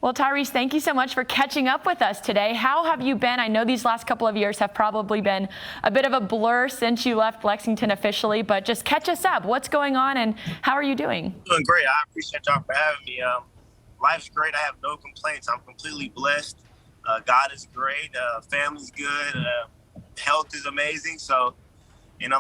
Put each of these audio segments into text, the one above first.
Well, Tyrese, thank you so much for catching up with us today. How have you been? I know these last couple of years have probably been a bit of a blur since you left Lexington officially, but just catch us up. What's going on and how are you doing? Doing great. I appreciate y'all for having me. Life's great. I have no complaints. I'm completely blessed. God is great. Family's good. Health is amazing. So,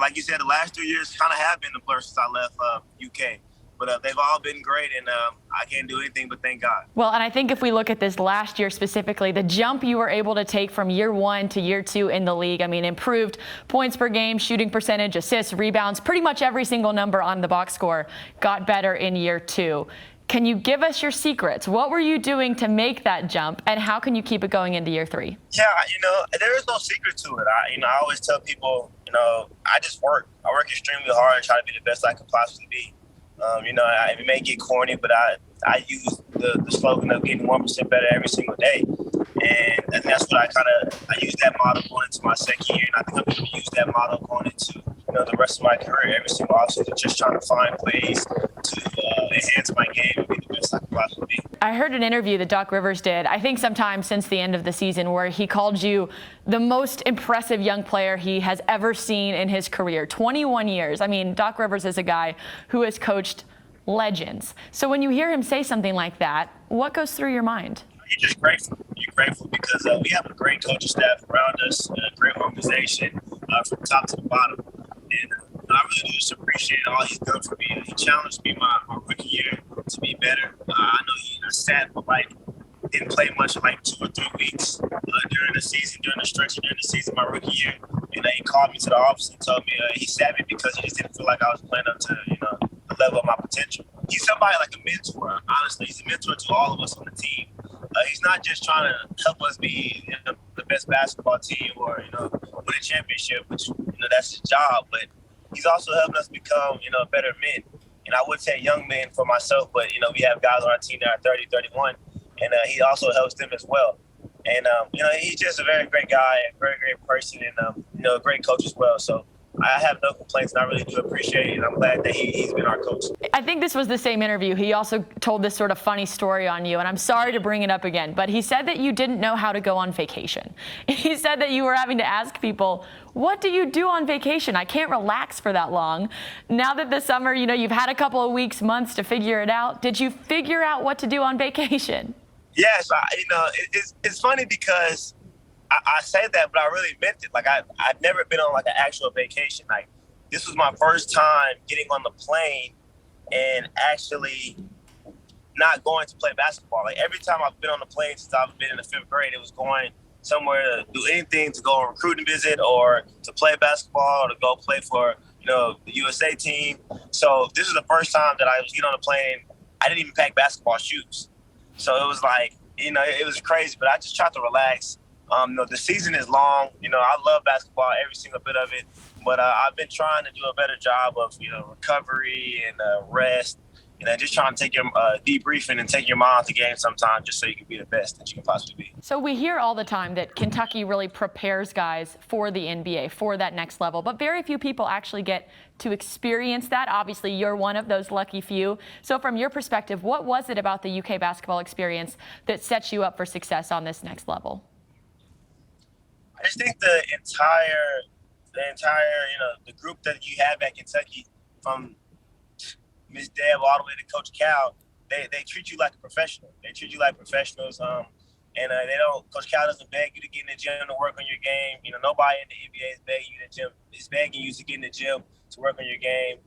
like you said, the last 2 years kind of have been the blur since I left UK. But they've all been great, and I can't do anything but thank God. Well, and I think if we look at this last year specifically, the jump you were able to take from year one to year two in the league, I mean, improved points per game, shooting percentage, assists, rebounds, pretty much every single number on the box score got better in year two. Can you give us your secrets? What were you doing to make that jump, and how can you keep it going into year three? Yeah, there is no secret to it. I always tell people, I just work. I work extremely hard and try to be the best I can possibly be. It may get corny, but I use the slogan of getting 1% better every single day. And that's what I use that model going into my second year. And I think I'm going to use that model going into, the rest of my career, every single offseason, just trying to find ways to enhance my game and be the best I can possibly be. I heard an interview that Doc Rivers did, I think sometime since the end of the season, where he called you the most impressive young player he has ever seen in his career. 21 years. I mean, Doc Rivers is a guy who has coached legends. So when you hear him say something like that, what goes through your mind? You're just grateful. You're grateful because we have a great coaching staff around us, a great organization from top to the bottom. And I really just appreciate all he's done for me. He challenged me my rookie year to be better. I know he sat for didn't play much for 2 or 3 weeks during the season, during the stretch during the season my rookie year. And he called me to the office and told me he sat me because he just didn't feel like I was playing up to the level of my potential. He's somebody like a mentor. Honestly, he's a mentor to all of us on the team. He's not just trying to help us be the best basketball team or win a championship, which that's his job. But he's also helping us become better men. And I would say young men for myself, but we have guys on our team that are 30, 31, and he also helps them as well. And he's just a very great guy, a very great person, and a great coach as well. So I have no complaints, and I really do appreciate it, and I'm glad that he's been our coach. I think this was the same interview. He also told this sort of funny story on you, and I'm sorry to bring it up again, but he said that you didn't know how to go on vacation. He said that you were having to ask people, what do you do on vacation? I can't relax for that long. Now that this summer, you've had a couple of weeks, months to figure it out, did you figure out what to do on vacation? Yes, it's funny because I say that, but I really meant it. I've never been on an actual vacation. This was my first time getting on the plane and actually not going to play basketball. Every time I've been on the plane since I've been in the 5th grade, it was going somewhere to do anything, to go on a recruiting visit or to play basketball or to go play for, the USA team. So this is the first time that I was getting on the plane. I didn't even pack basketball shoes. So it was it was crazy, but I just tried to relax. The season is long. I love basketball, every single bit of it. But I've been trying to do a better job of, recovery and rest. Just trying to take your debriefing and take your mind off the game sometimes just so you can be the best that you can possibly be. So we hear all the time that Kentucky really prepares guys for the NBA, for that next level. But very few people actually get to experience that. Obviously, you're one of those lucky few. So from your perspective, what was it about the UK basketball experience that sets you up for success on this next level? I just think the entire, the group that you have at Kentucky, from Miss Deb all the way to Coach Cal, they treat you like a professional. They treat you like professionals. And they don't. Coach Cal doesn't beg you to get in the gym to work on your game. Nobody in the NBA is begging you to gym. Is begging you to get in the gym to work on your game.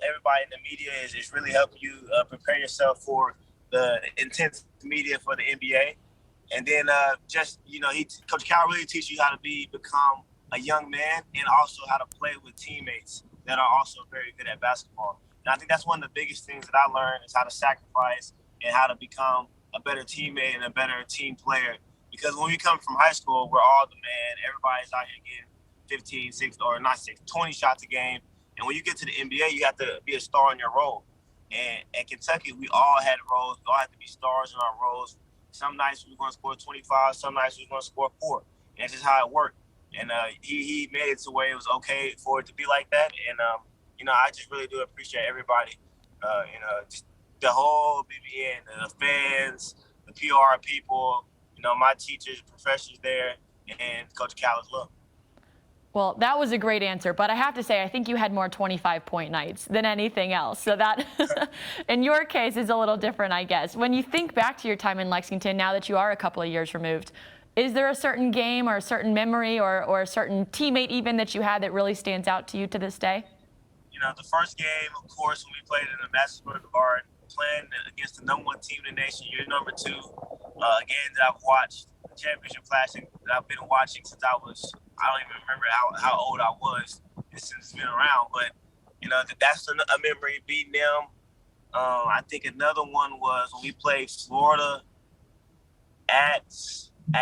Everybody in the media is really helping you prepare yourself for the intense media for the NBA. And then Coach Cal really teaches you how to become a young man and also how to play with teammates that are also very good at basketball. And I think that's one of the biggest things that I learned is how to sacrifice and how to become a better teammate and a better team player. Because when we come from high school, we're all the man. Everybody's out here getting 20 shots a game. And when you get to the NBA, you have to be a star in your role. And at Kentucky, we all had roles. We all had to be stars in our roles. Some nights we were going to score 25. Some nights we were going to score 4. And that's just how it worked. And he made it to where it was okay for it to be like that. And, I just really do appreciate everybody, just the whole BBN, the fans, PR people, my teachers, professors there, and Coach Cal as well. Well, that was a great answer, but I have to say, I think you had more 25-point nights than anything else. So that, in your case, is a little different, I guess. When you think back to your time in Lexington, now that you are a couple of years removed, is there a certain game or a certain memory or a certain teammate even that you had that really stands out to you to this day? The first game, of course, when we played in the Madison Square Garden, playing against the number 1 team in the nation, you're number 2. A game that I've watched, the championship classic that I've been watching since I don't even remember how old I was since it's been around. But, that's a memory, beating them. I think another one was when we played Florida at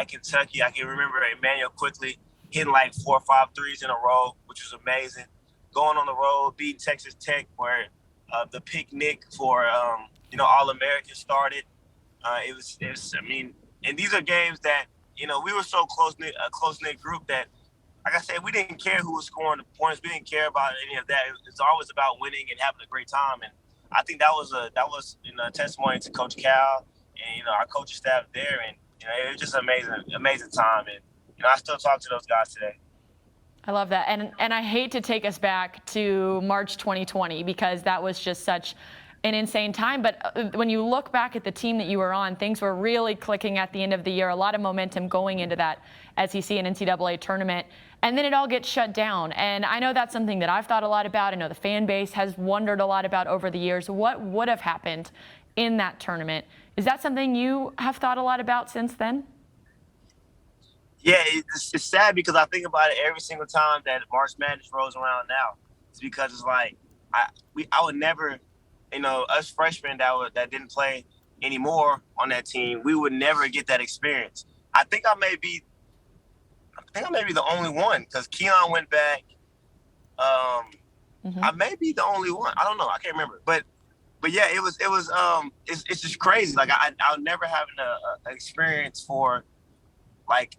Kentucky. I can remember Emmanuel quickly hitting like 4 or 5 threes in a row, which was amazing. Going on the road, beating Texas Tech, where the picnic for All-American started. It was. And these are games that we were so a close-knit group that, like I said, we didn't care who was scoring the points. We didn't care about any of that. It's always about winning and having a great time. And I think that was a testimony to Coach Cal and our coaching staff there. And it was just an amazing time. And I still talk to those guys today. I love that. And I hate to take us back to March 2020 because that was just such an insane time. But when you look back at the team that you were on, things were really clicking at the end of the year, a lot of momentum going into that SEC and NCAA tournament. And then it all gets shut down. And I know that's something that I've thought a lot about. I know the fan base has wondered a lot about over the years. What would have happened in that tournament? Is that something you have thought a lot about since then? Yeah, it's sad because I think about it every single time that March Madness rolls around now. It's because it's like I would never, us freshmen that didn't play anymore on that team, we would never get that experience. I think I may be the only one because Keon went back. I may be the only one. I don't know. I can't remember. But yeah, it's just crazy. Like I'll never have an experience for like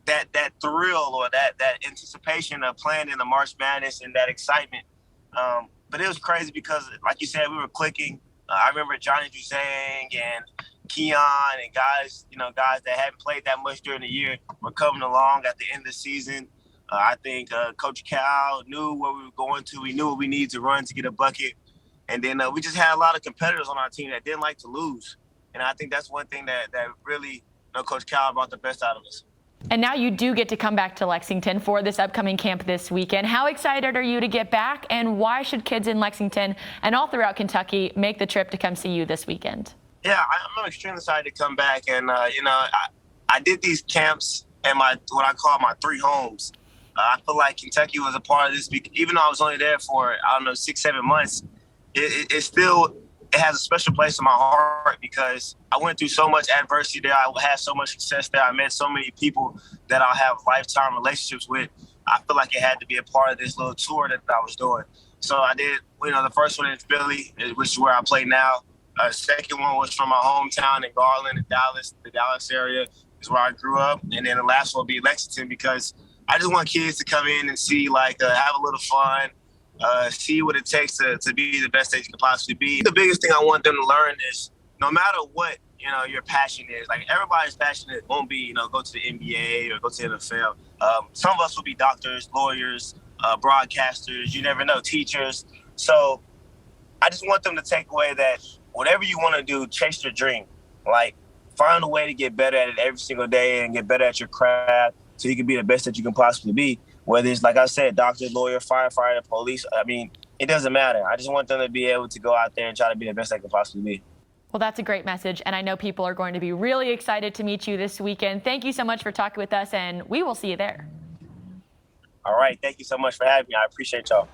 that thrill or that anticipation of playing in the March Madness and that excitement. But it was crazy because, like you said, we were clicking. I remember Johnny Juzang and Keon and guys that hadn't played that much during the year were coming along at the end of the season. I think Coach Cal knew where we were going to. We knew what we needed to run to get a bucket. And then we just had a lot of competitors on our team that didn't like to lose. And I think that's one thing that really, Coach Cal brought the best out of us. And now you do get to come back to Lexington for this upcoming camp this weekend. How excited are you to get back, and why should kids in Lexington and all throughout Kentucky make the trip to come see you this weekend? Yeah, I'm extremely excited to come back. And, I did these camps in what I call my 3 homes. I feel like Kentucky was a part of this, even though I was only there for, 6-7 months. It has a special place in my heart because I went through so much adversity there. I had so much success there. I met so many people that I'll have lifetime relationships with. I feel like it had to be a part of this little tour that I was doing. So I did, the first one in Philly, which is where I play now. Second one was from my hometown in Garland, in Dallas. The Dallas area is where I grew up. And then the last one will be Lexington because I just want kids to come in and see, have a little fun. See what it takes to be the best they can possibly be. The biggest thing I want them to learn is no matter what, your passion is, like everybody's passionate won't be, go to the NBA or go to the NFL. Some of us will be doctors, lawyers, broadcasters, you never know, teachers. So I just want them to take away that whatever you want to do, chase your dream. Like find a way to get better at it every single day and get better at your craft so you can be the best that you can possibly be. Whether it's, like I said, doctor, lawyer, firefighter, police, it doesn't matter. I just want them to be able to go out there and try to be the best they can possibly be. Well, that's a great message, and I know people are going to be really excited to meet you this weekend. Thank you so much for talking with us, and we will see you there. All right. Thank you so much for having me. I appreciate y'all.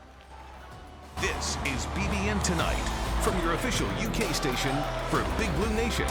This is BBN Tonight from your official UK station for Big Blue Nation.